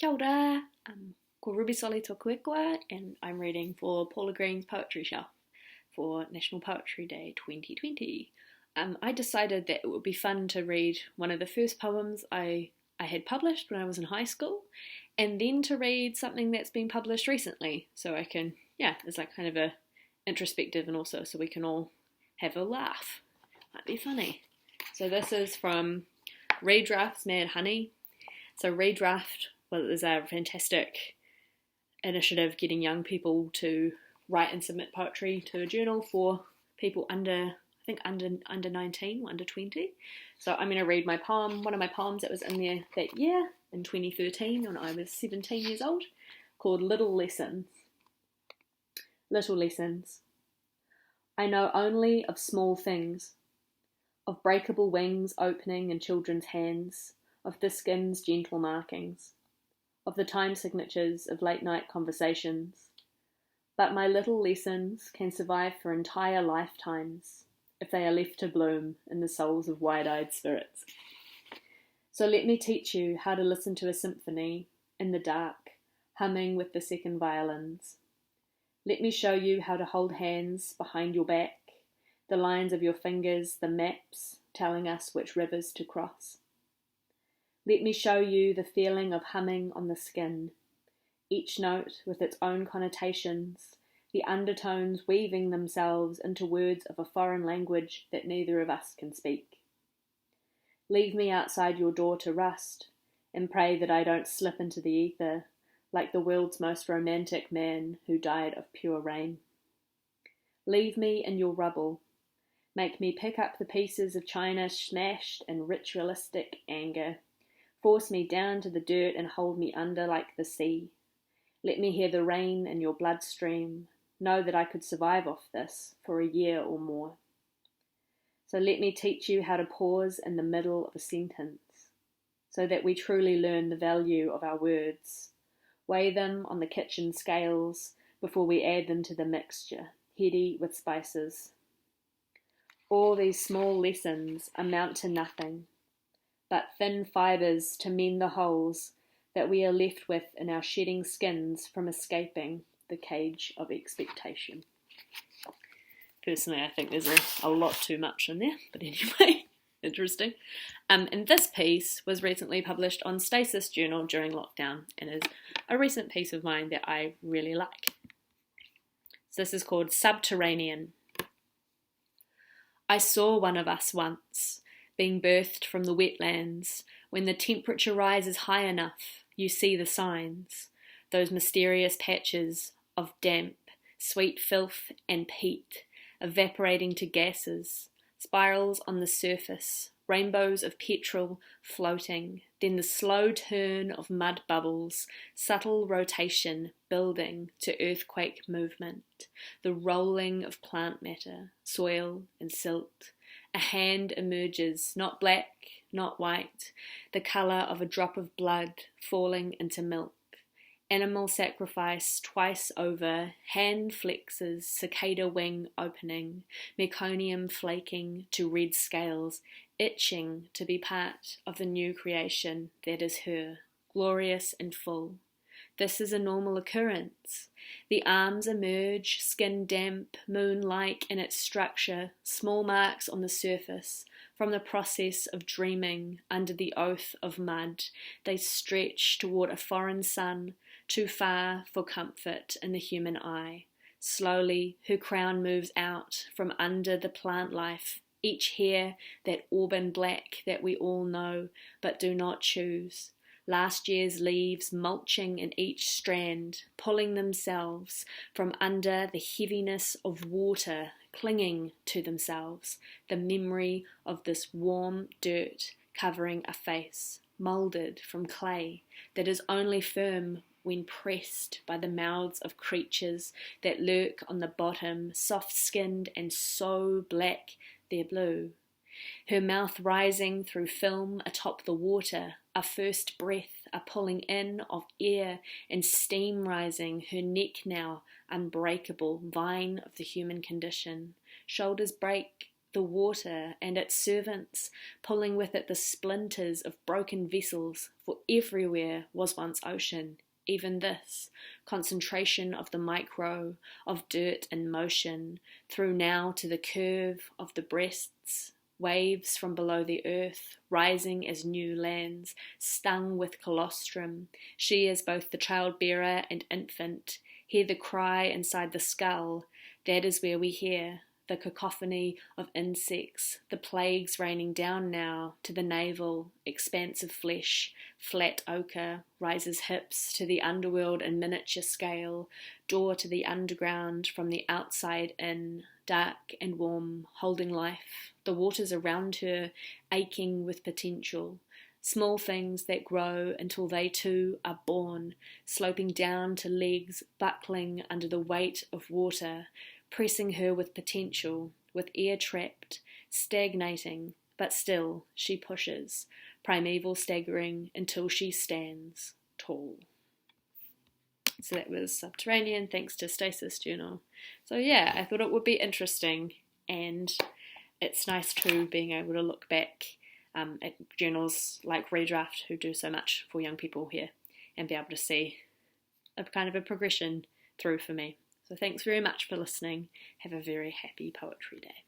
Kia ora, ko Ruby Soli Tokuekwa, and I'm reading for Paula Green's Poetry Shelf for National Poetry Day 2020. I decided that it would be fun to read one of the first poems I had published when I was in high school, and then to read something that's been published recently, so I can, it's like kind of a introspective, and also so we can all have a laugh. Might be funny. So this is from Redraft's Mad Honey. So Redraft is a fantastic initiative getting young people to write and submit poetry to a journal for people under 19 or under 20. So I'm going to read my poem, one of my poems that was in there that year in 2013 when I was 17 years old, called Little Lessons. Little Lessons. I know only of small things, of breakable wings opening in children's hands, of the skin's gentle markings, of the time signatures of late-night conversations. But my little lessons can survive for entire lifetimes if they are left to bloom in the souls of wide-eyed spirits. So let me teach you how to listen to a symphony in the dark, humming with the second violins. Let me show you how to hold hands behind your back, the lines of your fingers, the maps telling us which rivers to cross. Let me show you the feeling of humming on the skin, each note with its own connotations, the undertones weaving themselves into words of a foreign language that neither of us can speak. Leave me outside your door to rust, and pray that I don't slip into the ether, like the world's most romantic man who died of pure rain. Leave me in your rubble. Make me pick up the pieces of china smashed in ritualistic anger. Force me down to the dirt and hold me under like the sea. Let me hear the rain in your bloodstream. Know that I could survive off this for a year or more. So let me teach you how to pause in the middle of a sentence, so that we truly learn the value of our words. Weigh them on the kitchen scales before we add them to the mixture, heady with spices. All these small lessons amount to nothing, but thin fibres to mend the holes that we are left with in our shedding skins from escaping the cage of expectation. Personally, I think there's a lot too much in there, but anyway, interesting. And this piece was recently published on Stasis journal during lockdown and is a recent piece of mine that I really like. So this is called Subterranean. I saw one of us once, being birthed from the wetlands. When the temperature rises high enough, you see the signs, those mysterious patches of damp, sweet filth and peat, evaporating to gases, spirals on the surface, rainbows of petrol floating, then the slow turn of mud bubbles, subtle rotation building to earthquake movement, the rolling of plant matter, soil and silt. A hand emerges, not black, not white, the colour of a drop of blood falling into milk. Animal sacrifice twice over, hand flexes, cicada wing opening, meconium flaking to red scales, itching to be part of the new creation that is her, glorious and full. This is a normal occurrence. The arms emerge, skin damp, moon-like in its structure, small marks on the surface. From the process of dreaming under the oath of mud, they stretch toward a foreign sun, too far for comfort in the human eye. Slowly, her crown moves out from under the plant life, each hair that auburn black that we all know but do not choose. Last year's leaves mulching in each strand, pulling themselves from under the heaviness of water, clinging to themselves, the memory of this warm dirt covering a face, moulded from clay, that is only firm when pressed by the mouths of creatures that lurk on the bottom, soft-skinned and so black they're blue. Her mouth rising through film atop the water, a first breath, a pulling in of air and steam rising, her neck now unbreakable, vine of the human condition. Shoulders break, the water and its servants, pulling with it the splinters of broken vessels, for everywhere was once ocean, even this, concentration of the micro, of dirt and motion, through now to the curve of the breasts, waves from below the earth, rising as new lands, stung with colostrum. She is both the child-bearer and infant. Hear the cry inside the skull. That is where we hear the cacophony of insects, the plagues raining down now to the navel, expanse of flesh, flat ochre, rises hips to the underworld in miniature scale, door to the underground from the outside in, dark and warm, holding life, the waters around her aching with potential, small things that grow until they too are born, sloping down to legs buckling under the weight of water, pressing her with potential, with air trapped, stagnating, but still she pushes, primeval staggering until she stands tall. So that was Subterranean, thanks to Stasis Journal. So yeah, I thought it would be interesting, and it's nice too being able to look back at journals like Redraft, who do so much for young people here, and be able to see a kind of a progression through for me. So thanks very much for listening. Have a very happy Poetry Day.